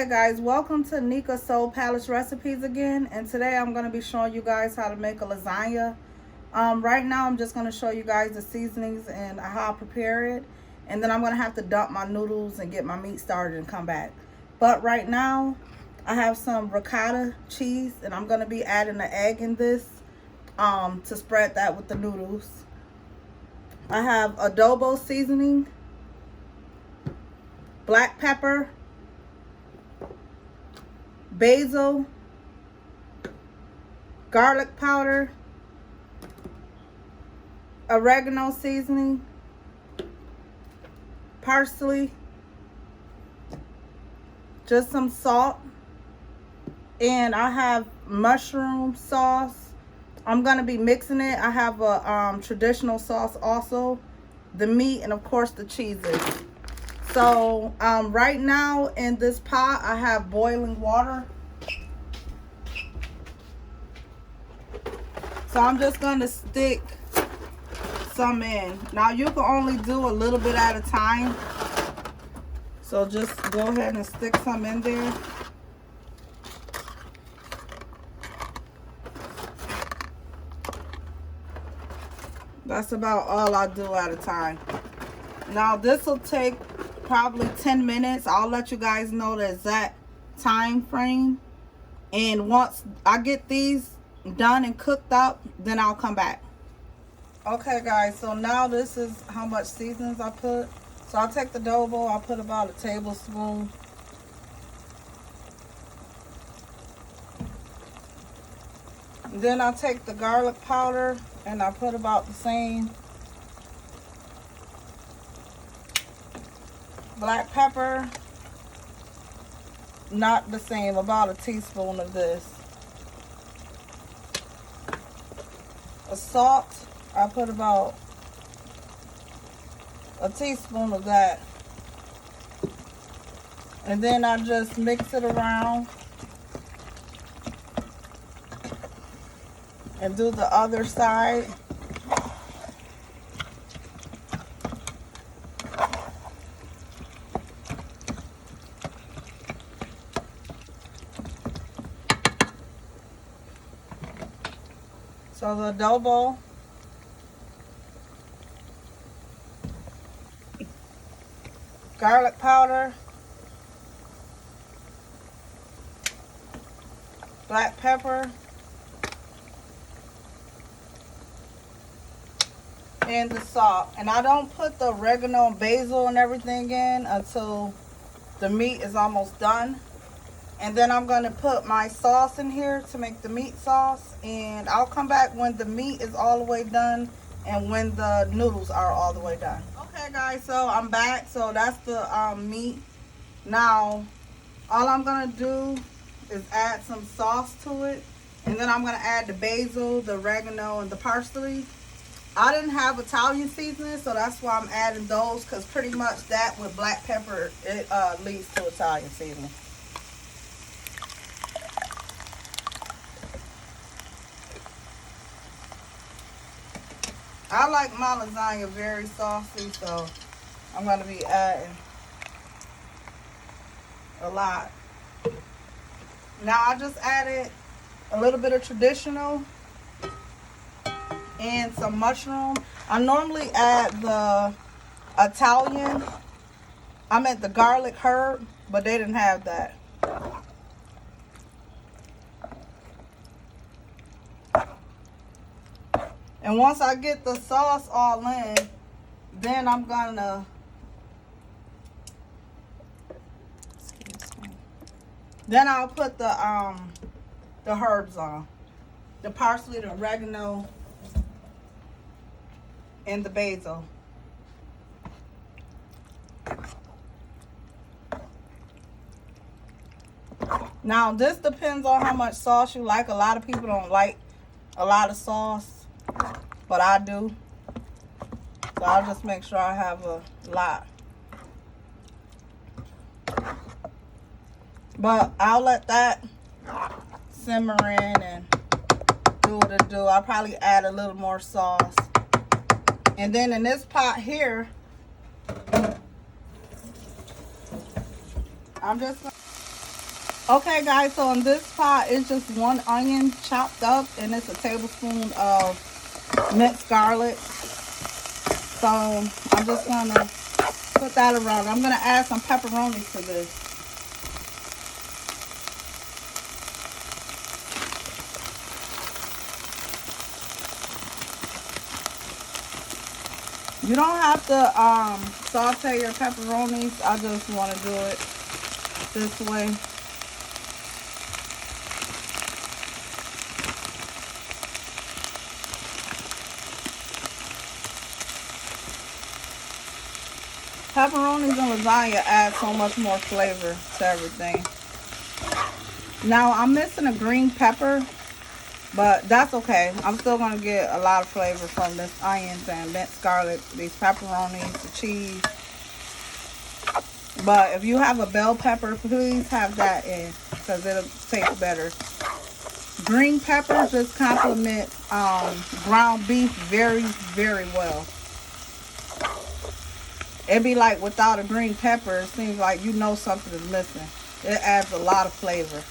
Okay guys, welcome to Nika Soul Palace Recipes again, and today I'm going to be showing you guys how to make a lasagna. Right now I'm just going to show you guys the seasonings and how I prepare it, and then I'm going to have to dump my noodles and get my meat started and come back. But right now I have some ricotta cheese, and I'm going to be adding an egg in this to spread that with the noodles. I have adobo seasoning, black pepper, basil, garlic powder, oregano seasoning, parsley, just some salt, and I have mushroom sauce. I'm going to be mixing it. I have a traditional sauce also, the meat, and of course the cheeses. So right now in this pot I have boiling water. So I'm just going to stick some in. Now you can only do a little bit at a time. So just go ahead and stick some in there. That's about all I do at a time. Now this will take probably 10 minutes. I'll let you guys know the exact time frame, and once I get these done and cooked up, then I'll come back. Okay guys, so now this is how much seasonings I put. So I'll take the adobo, I'll put about a tablespoon. Then I'll take the garlic powder and I put about the same. Black pepper, not the same, about a teaspoon of this. A salt, I put about a teaspoon of that. And then I just mix it around and do the other side. So the adobo, garlic powder, black pepper, and the salt. And I don't put the oregano and basil and everything in until the meat is almost done. And then I'm going to put my sauce in here to make the meat sauce. And I'll come back when the meat is all the way done and when the noodles are all the way done. Okay guys, so I'm back. So that's the meat. Now, all I'm going to do is add some sauce to it. And then I'm going to add the basil, the oregano, and the parsley. I didn't have Italian seasoning, so that's why I'm adding those. Because pretty much that with black pepper, it leads to Italian seasoning. I like my lasagna very saucy, so I'm going to be adding a lot. Now I just added a little bit of traditional and some mushroom. I normally add the Italian, I meant the garlic herb, but they didn't have that. And once I get the sauce all in, then I'm gonna, then I'll put the herbs on. The parsley, the oregano, and the basil. Now this depends on how much sauce you like. A lot of people don't like a lot of sauce, but I do. So I'll just make sure I have a lot. But I'll let that simmer in and do what it do. I'll probably add a little more sauce. And then in this pot here, I'm just gonna, Okay, guys, so in this pot, it's just 1 onion chopped up, and it's a tablespoon of minced garlic. So I'm just gonna put that around. I'm gonna add some pepperoni to this. You don't have to saute your pepperonis. I just want to do it this way. Pepperonis and lasagna add so much more flavor to everything. Now I'm missing a green pepper, but that's okay. I'm still going to get a lot of flavor from this onions and minced garlic, these pepperonis, the cheese. But if you have a bell pepper, please have that in because it'll taste better. Green pepper just complements ground beef very, very well. It'd be like without a green pepper, it seems like you know something is missing. It adds a lot of flavor.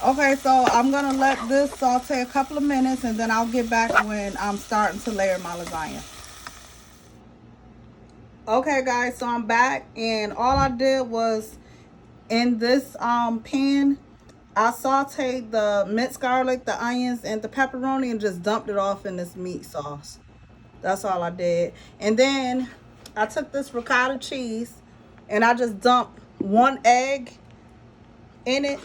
Okay, so I'm going to let this saute a couple of minutes, and then I'll get back when I'm starting to layer my lasagna. Okay, guys, so I'm back, and all I did was in this pan, I sauteed the minced garlic, the onions, and the pepperoni, and just dumped it off in this meat sauce. That's all I did. And then I took this ricotta cheese, and I just dumped 1 egg in it.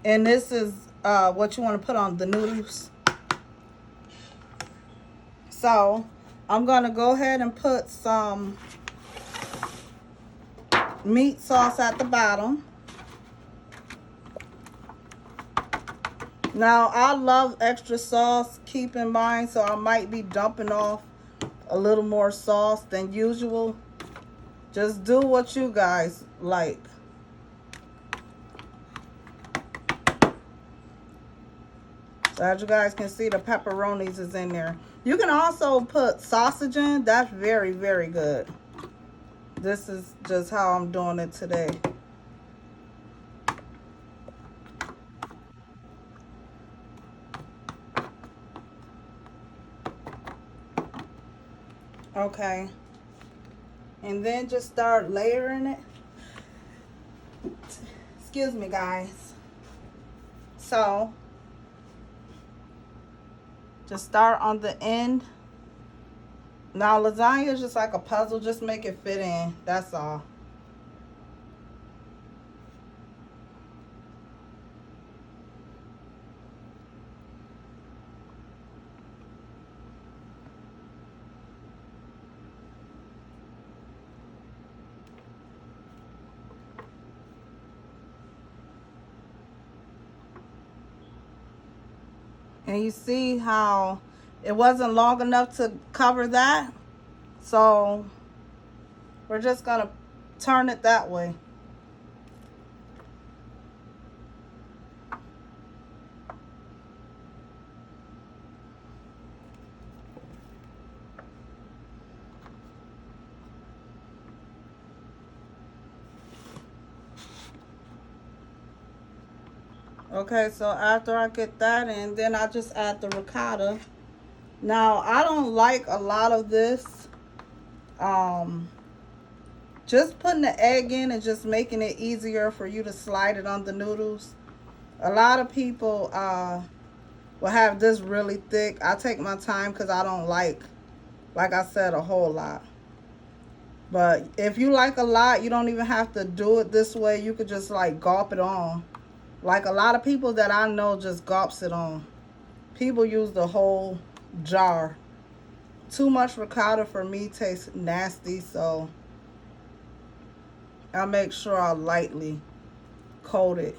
And this is what you want to put on the noodles. So I'm going to go ahead and put some meat sauce at the bottom. Now, I love extra sauce, keep in mind, so I might be dumping off a little more sauce than usual. Just do what you guys like. So as you guys can see, the pepperonis is in there. You can also put sausage in. That's very, very good. This is just how I'm doing it today. Okay. And then just start layering it. Excuse me, guys. So just start on the end. Now lasagna is just like a puzzle. Just make it fit in. That's all. And you see how it wasn't long enough to cover that. So we're just going to turn it that way. Okay, so after I get that in, then I just add the ricotta. Now, I don't like a lot of this. Just putting the egg in and just making it easier for you to slide it on the noodles. A lot of people will have this really thick. I take my time because I don't like I said, a whole lot. But if you like a lot, you don't even have to do it this way. You could just like gulp it on. Like a lot of people that I know just gulps it on. People use the whole jar. Too much ricotta for me tastes nasty, so I make sure I lightly coat it.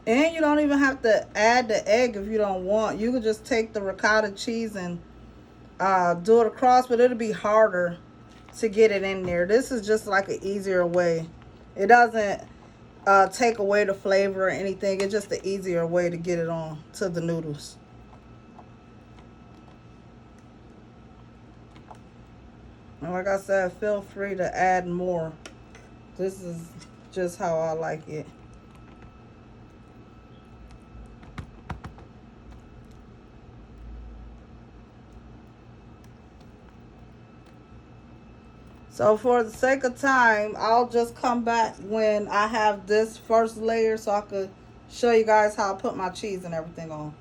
And you don't even have to add the egg if you don't want. You could just take the ricotta cheese and do it across, but it'll be harder to get it in there. This is just like an easier way. It doesn't take away the flavor or anything. It's just an easier way to get it on to the noodles. And like I said, feel free to add more. This is just how I like it. So for the sake of time, I'll just come back when I have this first layer so I could show you guys how I put my cheese and everything on.